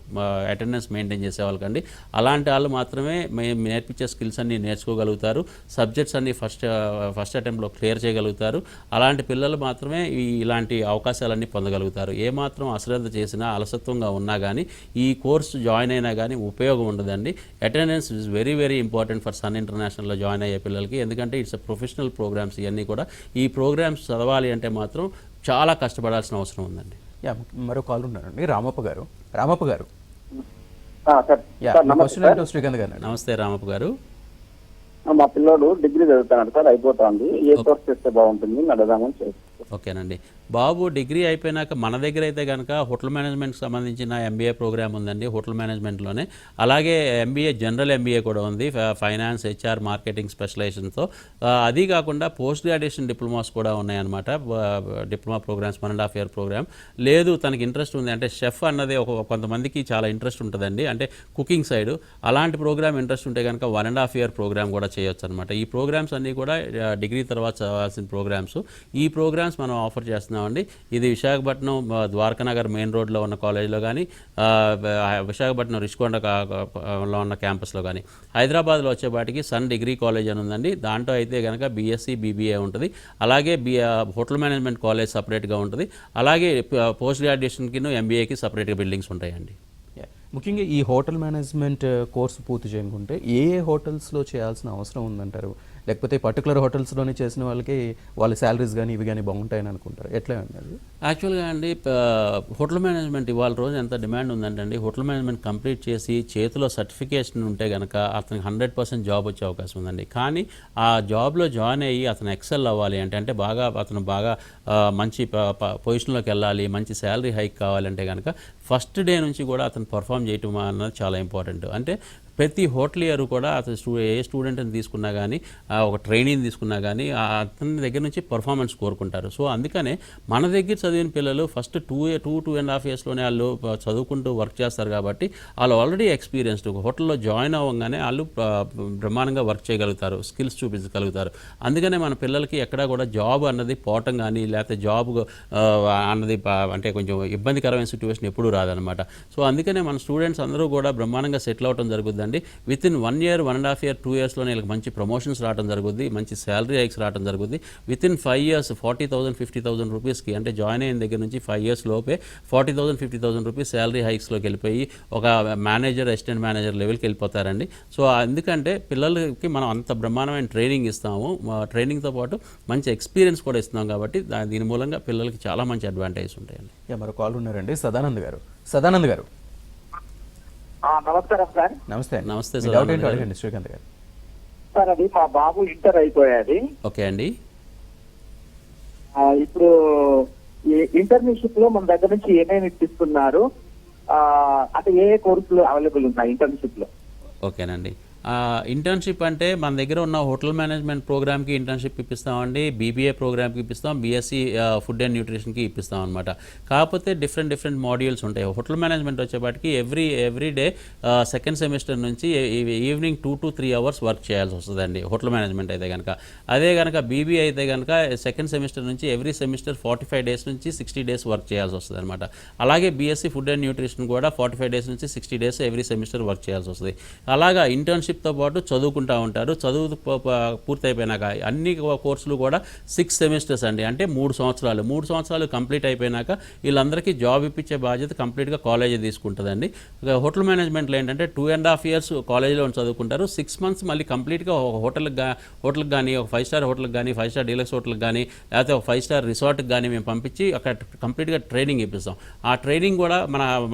అటెండెన్స్ మెయింటైన్ చేసే వాళ్ళకండి. అలాంటి వాళ్ళు మాత్రమే మేము నేర్పించే స్కిల్స్ అన్నీ నేర్చుకోగలుగుతారు, సబ్జెక్ట్స్ అన్నీ ఫస్ట్ అటెంప్ట్లో క్లియర్ చేయగలుగుతారు. అలాంటి పిల్లలు మాత్రమే ఇలాంటి అవకాశాలన్నీ పొందగలుగుతారు. ఏమాత్రం అశ్రద్ధ చేసినా, అలసత్వంగా ఉన్నా కానీ ఈ కోర్సు జాయిన్ అయినా కానీ ఉపయోగం ఉండదండి. Attendance is very very important for Sun ఇంటర్నేషనల్లో జాయిన్ అయ్యే పిల్లలకి. ఎందుకంటే ఇట్స్ ప్రొఫెషనల్ ప్రోగ్రామ్స్ ఇవన్నీ కూడా. ఈ ప్రోగ్రామ్స్ చదవాలి అంటే మాత్రం చాలా కష్టపడాల్సిన అవసరం ఉందండి. మరో కాల్ ఉన్నారండి, రామప్ప గారు. రామప్ప గారు, నమస్తే. నమస్తే రామప్ప గారు. మా పిల్లోడు డిగ్రీ చదువుతున్నాడు సార్, అయిపోతుంది. ఏ కోర్స్ చేస్తే బాగుంటుంది అడదామని చేస్తాను. ఓకేనండి. బాబు డిగ్రీ అయిపోయినాక మన దగ్గర అయితే కనుక హోటల్ మేనేజ్మెంట్కి సంబంధించిన ఎంబీఏ ప్రోగ్రామ్ ఉందండి, హోటల్ మేనేజ్మెంట్లోనే. అలాగే ఎంబీఏ, జనరల్ ఎంబీఏ కూడా ఉంది, ఫైనాన్స్, హెచ్ఆర్, మార్కెటింగ్ స్పెషలైజేషన్తో. అది కాకుండా పోస్ట్ గ్రాడ్యుయేషన్ డిప్లొమాస్ కూడా ఉన్నాయన్నమాట. Diploma programmes 1.5 year programme. లేదు తనకి ఇంట్రెస్ట్ ఉంది అంటే షెఫ్ అన్నది కొంతమందికి చాలా ఇంట్రెస్ట్ ఉంటుందండి, అంటే కుకింగ్ సైడ్. అలాంటి ప్రోగ్రామ్ ఇంట్రెస్ట్ ఉంటే కనుక 1.5 year ప్రోగ్రామ్ కూడా చేయొచ్చు అనమాట. ఈ ప్రోగ్రామ్స్ అన్నీ కూడా డిగ్రీ తర్వాత చదవాల్సిన ప్రోగ్రామ్స్. ఈ ప్రోగ్రామ్స్ మనం ఆఫర్ చేస్తున్నాం చేస్తున్నామండి. ఇది విశాఖపట్నం ద్వారకానగర్ మెయిన్ రోడ్లో ఉన్న కాలేజ్లో కానీ, విశాఖపట్నం రిషికొండలో ఉన్న క్యాంపస్లో కానీ, హైదరాబాద్లో వచ్చేపాటికి సన్ డిగ్రీ కాలేజ్ అని ఉందండి. దాంట్లో అయితే కనుక బీఎస్సీ బీబీఏ ఉంటుంది. అలాగే హోటల్ మేనేజ్మెంట్ కాలేజ్ సపరేట్గా ఉంటుంది. అలాగే పోస్ట్ గ్రాడ్యుయేషన్కి ఎంబీఏకి సపరేట్గా బిల్డింగ్స్ ఉంటాయండి. ముఖ్యంగా ఈ హోటల్ మేనేజ్మెంట్ కోర్సు పూర్తి చేయనుకుంటే ఏ హోటల్స్లో చేయాల్సిన అవసరం ఉందంటారు? లేకపోతే పర్టికులర్ హోటల్స్లోనే చేసిన వాళ్ళకి వాళ్ళ శాలరీస్ కానీ ఇవి కానీ బాగుంటాయని అనుకుంటారు, ఎట్లా ఉన్నది? యాక్చువల్గా అండి హోటల్ మేనేజ్మెంట్ ఇవాళ రోజు ఎంత డిమాండ్ ఉందంటే అండి, హోటల్ మేనేజ్మెంట్ కంప్లీట్ చేసి చేతిలో సర్టిఫికేషన్ ఉంటే కనుక అతనికి 100% జాబ్ వచ్చే అవకాశం ఉందండి. కానీ ఆ జాబ్లో జాయిన్ అయ్యి అతను ఎక్సెల్ అవ్వాలి అంటే అతను బాగా మంచి పొజిషన్లోకి వెళ్ళాలి, మంచి శాలరీ హైక్ కావాలంటే కనుక ఫస్ట్ డే నుంచి కూడా అతను పర్ఫామ్ చేయటం అన్నది చాలా ఇంపార్టెంట్. అంటే ప్రతి హోటలియర్ కూడా అతను ఏ స్టూడెంట్ని తీసుకున్నా కానీ, ఒక ట్రైనింగ్ తీసుకున్నా కానీ అతని దగ్గర నుంచి పర్ఫార్మెన్స్ కోరుకుంటారు. సో అందుకనే మన దగ్గర చదివిన పిల్లలు ఫస్ట్ 2.5 yearsలోనే వాళ్ళు చదువుకుంటూ వర్క్ చేస్తారు కాబట్టి వాళ్ళు ఆల్రెడీ ఎక్స్పీరియన్స్డ్. హోటల్లో జాయిన్ అవ్వగానే వాళ్ళు బ్రహ్మాండంగా వర్క్ చేయగలుగుతారు, స్కిల్స్ చూపించగలుగుతారు. అందుకనే మన పిల్లలకి ఎక్కడా కూడా జాబ్ అన్నది పోవటం కానీ లేకపోతే జాబ్ అన్నది అంటే కొంచెం ఇబ్బందికరమైన సిచ్యువేషన్ ఎప్పుడూ రాదనమాట. సో అందుకనే మన స్టూడెంట్స్ అందరూ కూడా బ్రహ్మాండంగా సెటిల్ అవడం జరుగుతుంది. విత్ ఇన్ 1 year, 1.5 year, 2 yearsలోనే వీళ్ళకి మంచి ప్రమోషన్స్ రావడం జరుగుతుంది, మంచి శాలరీ హైక్స్ రావడం జరుగుతుంది. విత్ ఇన్ 5 years 40,000, 50,000 రూపీస్కి అంటే జాయిన్ అయిన దగ్గర నుంచి 5 years లోపే 40,000, 50,000 రూపీస్ శాలరీ హైక్స్లోకి వెళ్ళిపోయి ఒక మేనేజర్, అసిస్టెంట్ మేనేజర్ లెవెల్కి వెళ్ళిపోతారండి. సో ఎందుకంటే పిల్లలకి మనం అంత బ్రహ్మాండమైన ట్రైనింగ్ ఇస్తాము, ట్రైనింగ్తో పాటు మంచి ఎక్స్పీరియన్స్ కూడా ఇస్తున్నాం కాబట్టి దీని మూలంగా పిల్లలకి చాలా మంచి అడ్వాంటేజెస్ ఉంటాయండి. మరో కాల్ ఉన్నారండి, సదానంద్ గారు. సదానంద్ గారు నమస్కారం సార్. నమస్తే. నమస్తే మీ సార్. డౌట్ ఏంటో అడగండి శ్రీకాంత్ గారు. సార్ అది మా బాబు ఇంటర్ అయిపోయాది. ఓకే అండి. ఇప్పుడు ఇంటర్న్షిప్ లో మన దగ్గర నుంచి ఏమేమి ఇప్పిస్తున్నారు, అంటే ఏ కోర్సులు అవైలబుల్ ఉన్నాయి ఇంటర్న్షిప్ లో? ఓకేనండి. ఇంటర్న్షిప్ అంటే మన దగ్గర ఉన్న హోటల్ మేనేజ్మెంట్ ప్రోగ్రామ్కి ఇంటర్న్షిప్ ఇప్పిస్తామండి, బీబీఏ ప్రోగ్రామ్కి ఇప్పిస్తాం, బీఎస్సీ ఫుడ్ అండ్ న్యూట్రిషన్కి ఇప్పిస్తాం అనమాట. కాకపోతే డిఫరెంట్ మాడ్యూల్స్ ఉంటాయి. హోటల్ మేనేజ్మెంట్ వచ్చేపాటికి ఎవ్రీ డే సెకండ్ సెమిస్టర్ నుంచి ఈవినింగ్ 2 to 3 hours వర్క్ చేయాల్సి వస్తుందండి హోటల్ మేనేజ్మెంట్ అయితే కనుక. అదే కనుక బీబీఏ అయితే కనుక సెకండ్ సెమిస్టర్ నుంచి ఎవ్రీ సెమిస్టర్ 45 days నుంచి 60 days వర్క్ చేయాల్సి వస్తుంది అనమాట. అలాగే బీఎస్సీ ఫుడ్ అండ్ న్యూట్రిషన్ కూడా 45 days నుంచి 60 days ఎవ్రీ సెమిస్టర్ వర్క్ చేయాల్సి వస్తుంది. అలాగా ఇంటర్న్షిప్తో పాటు చదువుకుంటూ ఉంటారు. చదువు పూర్తయిపోయినాక అన్ని కోర్సులు కూడా 6 semesters అండి, అంటే 3 సంవత్సరాలు. 3 సంవత్సరాలు కంప్లీట్ అయిపోయినాక వీళ్ళందరికీ జాబ్ ఇప్పించే బాధ్యత కంప్లీట్గా కాలేజీ తీసుకుంటుందండి. హోటల్ మేనేజ్మెంట్లో ఏంటంటే 2.5 years కాలేజీలో చదువుకుంటారు, 6 months మళ్ళీ కంప్లీట్గా ఒక హోటల్కి కానీ, ఒక 5 star హోటల్కి కానీ, 5 star డీలక్స్ హోటల్కి కానీ, లేకపోతే ఒక 5 star రిసార్ట్కి కానీ మేము పంపించి అక్కడ కంప్లీట్గా ట్రైనింగ్ ఇప్పిస్తాం. ఆ ట్రైనింగ్ కూడా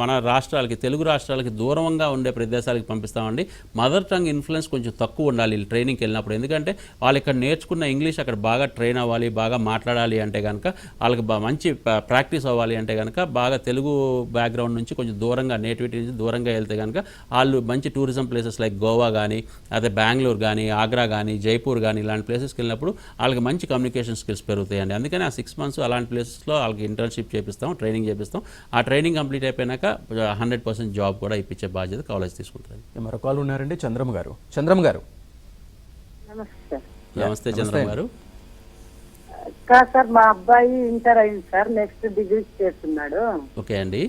మన రాష్ట్రాలకి, తెలుగు రాష్ట్రాలకి దూరంగా ఉండే ప్రదేశాలకి పంపిస్తామండి. మదర్ టంగ్ ఇన్ఫ్లుయెన్స్ కొంచెం తక్కువ ఉండాలి వీళ్ళు ట్రైనింగ్కి వెళ్ళినప్పుడు. ఎందుకంటే వాళ్ళు ఇక్కడ నేర్చుకున్న ఇంగ్లీష్ అక్కడ బాగా ట్రైన్ అవ్వాలి, బాగా మాట్లాడాలి అంటే కనుక, వాళ్ళకి మంచి ప్రాక్టీస్ అవ్వాలి అంటే కనుక బాగా తెలుగు బ్యాక్గ్రౌండ్ నుంచి కొంచెం దూరంగా, నేటివిటీ నుంచి దూరంగా వెళ్తే కనుక వాళ్ళు మంచి టూరిజం ప్లేసెస్ లైక్ గోవా కానీ, అదే బెంగళూరు కానీ, ఆగ్రా కానీ, జైపూర్ కానీ ఇలాంటి ప్లేసెస్కి వెళ్ళినప్పుడు వాళ్ళకి మంచి కమ్యూనికేషన్ స్కిల్స్ పెరుగుతాయండి. అందుకని ఆ 6 months అలాంటి ప్లేసెస్లో వాళ్ళకి ఇంటర్న్షిప్ చేపిస్తాం, ట్రైనింగ్ చేపిస్తాం. ఆ ట్రైనింగ్ కంప్లీట్ అయిపోయినాక 100% జాబ్ కూడా ఇప్పించే బాధ్యత కాలేజ్ తీసుకుంటుంది. మరో కాల్ ఉన్నారండి, చంద్రమ్మ గారు. చంద్రమ్మ గారు నమస్తే. చంద్రమ్మ గారు. సార్ మా అబ్బాయి ఇంటర్ అయింది సార్, నెక్స్ట్ డిగ్రీ చేస్తున్నాడు. ఓకే అండి.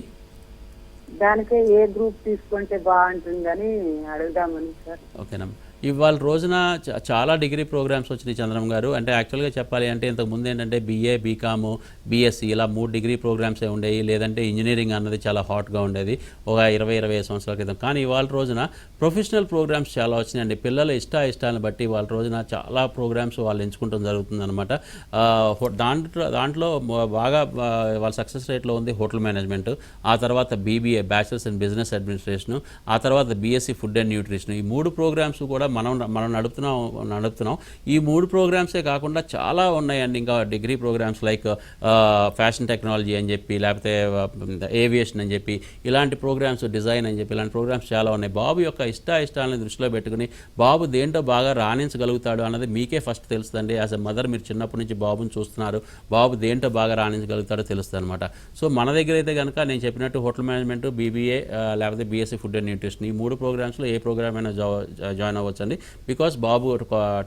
దానికే ఏ గ్రూప్ తీసుకుంటే బాగుంటుందని అడుగుదామని సార్. ఓకేనమ్మా. ఇవాళ రోజున చాలా డిగ్రీ ప్రోగ్రామ్స్ వచ్చినాయి చంద్రమ్మ గారు. అంటే యాక్చువల్గా చెప్పాలి అంటే ఇంతకు ముందు ఏంటంటే బీఏ, బీకాము, బీఎస్సీ ఇలా 3 డిగ్రీ ప్రోగ్రామ్సే ఉండేవి. లేదంటే ఇంజనీరింగ్ అన్నది చాలా హాట్గా ఉండేది ఒక 20-25 సంవత్సరాల క్రితం. కానీ ఇవాళ రోజున ప్రొఫెషనల్ ప్రోగ్రామ్స్ చాలా వచ్చినాయండి. పిల్లల ఇష్టాలను బట్టి ఇవాళ రోజున చాలా ప్రోగ్రామ్స్ వాళ్ళు ఎంచుకుంటం జరుగుతుందన్నమాట. దాంట్లో బాగా వాళ్ళ సక్సెస్ రేట్లో ఉంది హోటల్ మేనేజ్మెంట్, ఆ తర్వాత BBA, bachelors in business administration, ఆ తర్వాత బీఎస్సీ ఫుడ్ అండ్ న్యూట్రిషన్. ఈ 3 ప్రోగ్రామ్స్ కూడా మనం నడుపుతున్నాం. ఈ 3 ప్రోగ్రామ్సే కాకుండా చాలా ఉన్నాయండి ఇంకా degree programmes like fashion technology అని చెప్పి, లేకపోతే ఏవియేషన్ అని చెప్పి, ఇలాంటి ప్రోగ్రామ్స్, డిజైన్ అని చెప్పి ఇలాంటి ప్రోగ్రామ్స్ చాలా ఉన్నాయి. బాబు యొక్క ఇష్టాలను దృష్టిలో పెట్టుకుని బాబు దేంట్లో బాగా రాణించగలుగుతాడు అన్నది మీకే ఫస్ట్ తెలుస్తుందండి. యాజ్ ఎ మదర్ మీరు చిన్నప్పటి నుంచి బాబుని చూస్తున్నారు, బాబు దేంట్లో బాగా రాణించగలుగుతాడో తెలుస్తుంది అనమాట. సో మన దగ్గర అయితే కనుక నేను చెప్పినట్టు హోటల్ మేనేజ్మెంట్, బీబీఏ లేకపోతే బీఎస్సీ ఫుడ్ అండ్ న్యూట్రిషన్, ఈ 3 ప్రోగ్రామ్స్లో ఏ ప్రోగ్రామ్ అయినా జాయిన్ అవ్వచ్చు. చేసుకోవచ్చండి. బికాస్ బాబు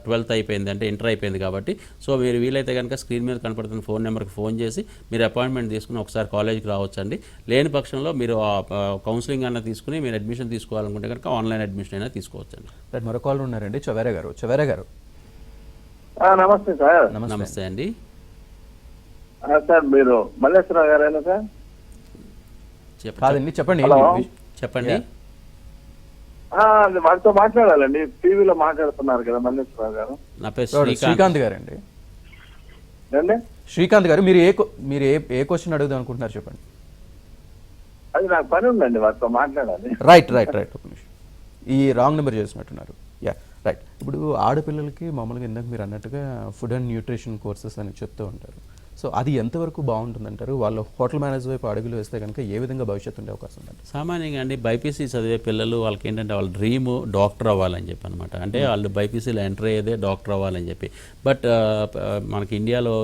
12th అయిపోయింది, అంటే ఇంటర్ అయిపోయింది కాబట్టి. సో మీరు వీలైతే కనుక స్క్రీన్ మీద కనపడుతున్న ఫోన్ నెంబర్కి ఫోన్ చేసి మీరు అపాయింట్మెంట్ తీసుకుని ఒకసారి కాలేజ్కి రావచ్చండి. లేని పక్షంలో మీరు కౌన్సిలింగ్ అన్న తీసుకుని మీరు అడ్మిషన్ తీసుకోవాలనుకుంటే కనుక ఆన్లైన్ అడ్మిషన్ అయినా తీసుకోవచ్చండి. రైట్, మరో కాల్ ఉన్నారండి, చవేరా గారు. చవేరా గారు నమస్తే సార్. నమస్తే అండి. సార్ మీరు మల్లేశ్వరరావు గారేనా సార్? కాదండి, చెప్పండి. హలో. చెప్పండి. వారితో మాట్లాడాలండి, టీవీలో మాట్లాడుతున్నారు కదా మల్లేశ్వరరావు గారు. నా పేరు శ్రీకాంత్ గారండి. ఏండి? శ్రీకాంత్ గారు, మీరు ఏ క్వశ్చన్ అడుగుదాం అనుకుంటున్నారు చెప్పండి. అది నాకు పని ఉందండి, వారితో మాట్లాడాలి. రైట్ ఒక నిమిషం, ఈ రాంగ్ నెంబర్ చేసినట్టున్నారు. Yeah right. ఇప్పుడు ఆడపిల్లలకి మామూలుగా ఇందాక మీరు అన్నట్టుగా ఫుడ్ అండ్ న్యూట్రిషన్ కోర్సెస్ అని చెప్తూ ఉంటారు. సో అది ఎంతవరకు బాగుంటుందంటారు? వాళ్ళు హోటల్ మేనేజ్ వైపు అడుగులు వేస్తే కనుక ఏ విధంగా భవిష్యత్తు ఉండే అవకాశం ఉందండి? సామాన్యంగా అండి బైపీసీ చదివే పిల్లలు వాళ్ళకి ఏంటంటే వాళ్ళ డ్రీమ్ డాక్టర్ అవ్వాలని చెప్పి అనమాట. అంటే వాళ్ళు బైపీసీలో ఎంటర్ అయ్యేదే డాక్టర్ అవ్వాలని చెప్పి. బట్ మనకి ఇండియాలో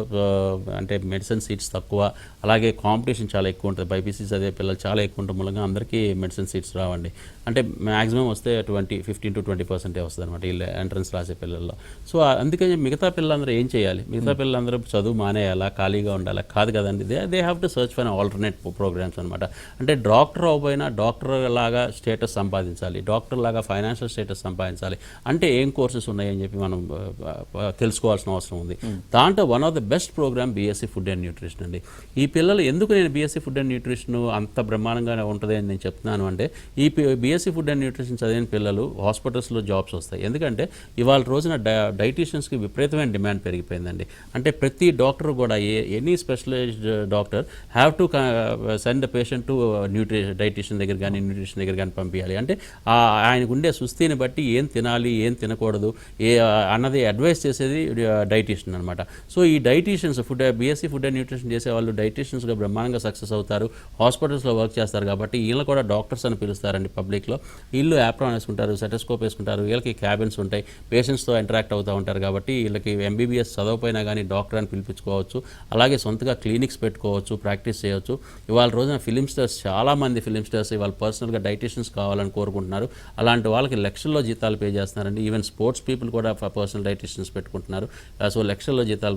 అంటే మెడిసిన్ సీట్స్ తక్కువ, అలాగే కాంపిటీషన్ చాలా ఎక్కువ ఉంటుంది. బైపీసీ చదివే పిల్లలు చాలా ఎక్కువ ఉండటం మూలంగా అందరికీ మెడిసిన్ సీట్స్ రావండి. అంటే మ్యాక్సిమం వస్తే 15 to 20% వస్తుంది అనమాట వీళ్ళు ఎంట్రన్స్ రాసే పిల్లల్లో. సో అందుకని మిగతా పిల్లలందరూ ఏం చేయాలి? మిగతా పిల్లలందరూ చదువు మానేయాలా, ఖాళీగా ఉండాలా? కాదు కదండి. They have to search for alternate programmes అనమాట. అంటే డాక్టర్ అవ్వబోయినా డాక్టర్ లాగా స్టేటస్ సంపాదించాలి, డాక్టర్ లాగా ఫైనాన్షియల్ స్టేటస్ సంపాదించాలి అంటే ఏం కోర్సెస్ ఉన్నాయని చెప్పి మనం తెలుసుకోవాల్సిన అవసరం ఉంది. దాంట్లో one of the best programme BSc food and nutrition అండి. ఈ పిల్లలు ఎందుకు నేను బీఎస్సీ ఫుడ్ అండ్ న్యూట్రిషన్ అంత బ్రహ్మాండంగా ఉంటుంది అని నేను చెప్తున్నాను అంటే, ఈ బీఎస్సీ ఫుడ్ అండ్ న్యూట్రిషన్ చదివిన పిల్లలు హాస్పిటల్స్లో జాబ్స్ వస్తాయి. ఎందుకంటే ఇవాళ రోజున డైటీషియన్స్కి విపరీతమైన డిమాండ్ పెరిగిపోయిందండి. అంటే ప్రతి డాక్టర్ కూడా any specialised doctor have to send the patient to dietician దగ్గర కానీ న్యూట్రిషన్ దగ్గర కానీ పంపించాలి. అంటే ఆయనకు ఉండే సుస్థిని బట్టి ఏం తినాలి, ఏం తినకూడదు అన్నది అడ్వైస్ చేసేది డైటీషియన్ అనమాట. సో ఈ dietitians BSc food and nutrition చేసే వాళ్ళు డైటీషియన్స్గా బ్రహ్మాండంగా సక్సెస్ అవుతారు, హాస్పిటల్స్లో వర్క్ చేస్తారు. కాబట్టి వీళ్ళు కూడా డాక్టర్స్ అని పిలుస్తారండి పబ్లిక్లో. వీళ్ళు యాప్రాన్ వేసుకుంటారు, సెటస్కోప్ వేసుకుంటారు, వీళ్ళకి క్యాబిన్స్ ఉంటాయి, పేషెంట్స్తో ఇంటరాక్ట్ అవుతూ ఉంటారు. కాబట్టి వీళ్ళకి ఎంబీబీఎస్ చదవపోయినా కానీ డాక్టర్ అని పిలిపించుకోవచ్చు. అలాగే సొంతగా క్లినిక్స్ పెట్టుకోవచ్చు, ప్రాక్టీస్ చేయవచ్చు. ఇవాళ రోజున ఫిలిం స్టార్స్, చాలామంది ఫిలిం స్టార్స్ ఇవాళ పర్సనల్గా డైటీషియన్స్ కావాలని కోరుకుంటున్నారు. అలాంటి వాళ్ళకి లక్షల్లో జీతాలు పే చేస్తున్నారండి. ఈవెన్ స్పోర్ట్స్ పీపుల్ కూడా పర్సనల్ డైటీషియన్స్ పెట్టుకుంటున్నారు. సో లక్షల్లో జీతాలు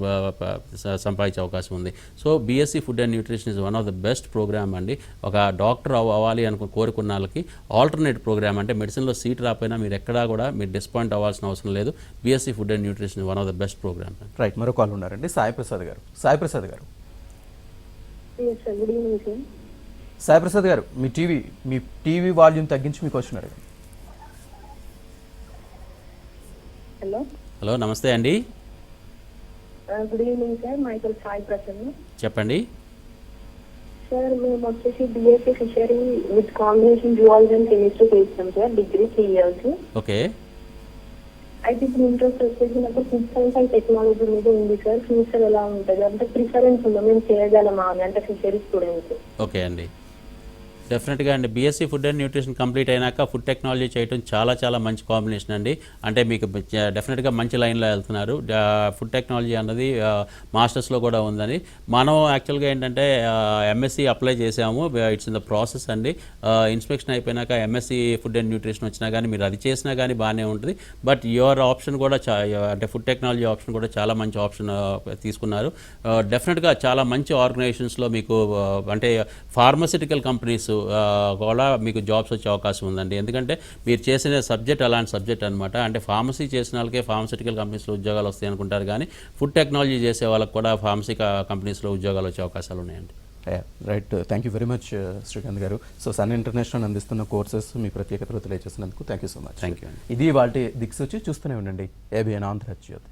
సంపాదించే అవకాశం ఉంది. So BSc food and nutrition is one of the best programme అండి. ఒక డాక్టర్ అవ్వాలి కోరుకున్న వాళ్ళకి ఆల్టర్నేట్ ప్రోగ్రామ్. అంటే మెడిసిన్లో సీట్ రాకపోయినా మీరు ఎక్కడా కూడా మీరు డిసప్పాయింట్ అవ్వాల్సిన అవసరం లేదు. BSc food and nutrition one of the best programme. Right, మరో కాల్ ఉన్నారండి, సాయి ప్రసాద్ గారు. సాయి ప్రసాద్ గారు సాయి ప్రసాద్ గారు, మీ టీవీ వాల్యూమ్ తగ్గించి మీ క్వశ్చన్ అడగండి. హలో, నమస్తే అండి. Good evening sir, Michael Sai Prasanna. చెప్పండి సార్, మేము వచ్చేసి BSc fishery with combination zoology and chemistry చేస్తాం సార్, డిగ్రీ 3 years. ఓకే. అయితే ఇప్పుడు ఇంట్రెస్ట్ వచ్చేసి నాకు ఫుడ్ సైన్స్ అండ్ టెక్నాలజీ మీద ఉంది సార్. ఫ్యూచర్ ఎలా ఉంటుంది అంటే ప్రిఫరెన్స్ ఉందా, మేము చేయగలమా అని, అంటే ఫిషరీ స్టూడెంట్స్. ఓకే అండి, డెఫినెట్గా అండి. BSc food and nutrition complete అయినాక ఫుడ్ టెక్నాలజీ చేయడం చాలా చాలా మంచి కాంబినేషన్ అండి. అంటే మీకు డెఫినెట్గా మంచి లైన్లో వెళ్తున్నారు. ఫుడ్ టెక్నాలజీ అన్నది మాస్టర్స్లో కూడా ఉందని. మనం యాక్చువల్గా ఏంటంటే ఎంఎస్సీ అప్లై చేసాము, ఇట్స్ ఇన్ ద ప్రాసెస్ అండి. ఇన్స్పెక్షన్ అయిపోయినాక ఎంఎస్సీ ఫుడ్ అండ్ న్యూట్రిషన్ వచ్చినా కానీ మీరు అది చేసినా కానీ బాగానే ఉంటుంది. బట్ యువర్ ఆప్షన్ కూడా అంటే ఫుడ్ టెక్నాలజీ ఆప్షన్ కూడా చాలా మంచి ఆప్షన్ తీసుకున్నారు. డెఫినెట్గా చాలా మంచి ఆర్గనైజేషన్స్లో మీకు అంటే ఫార్మస్యూటికల్ కంపెనీస్ కూడా మీకు జాబ్స్ వచ్చే అవకాశం ఉందండి. ఎందుకంటే మీరు చేసిన సబ్జెక్ట్ అలాంటి సబ్జెక్ట్ అనమాట. అంటే ఫార్మసీ చేసిన వాళ్ళకే ఫార్మస్యూటికల్ కంపెనీస్లో ఉద్యోగాలు వస్తాయి అనుకుంటారు, కానీ ఫుడ్ టెక్నాలజీ చేసే వాళ్ళకి కూడా ఫార్మసీ కంపెనీస్లో ఉద్యోగాలు వచ్చే అవకాశాలు ఉన్నాయండి. Right, thank you very much Srikanth garu. So Sun international అందిస్తున్న కోర్సెస్ మీ ప్రత్యేకతలు తెలియజేసినందుకు thank you so much. Thank you. ఇది వాటి దిక్సూచి. చూస్తూనే ఉండండి ABN ఆంధ్రజ్యోతి.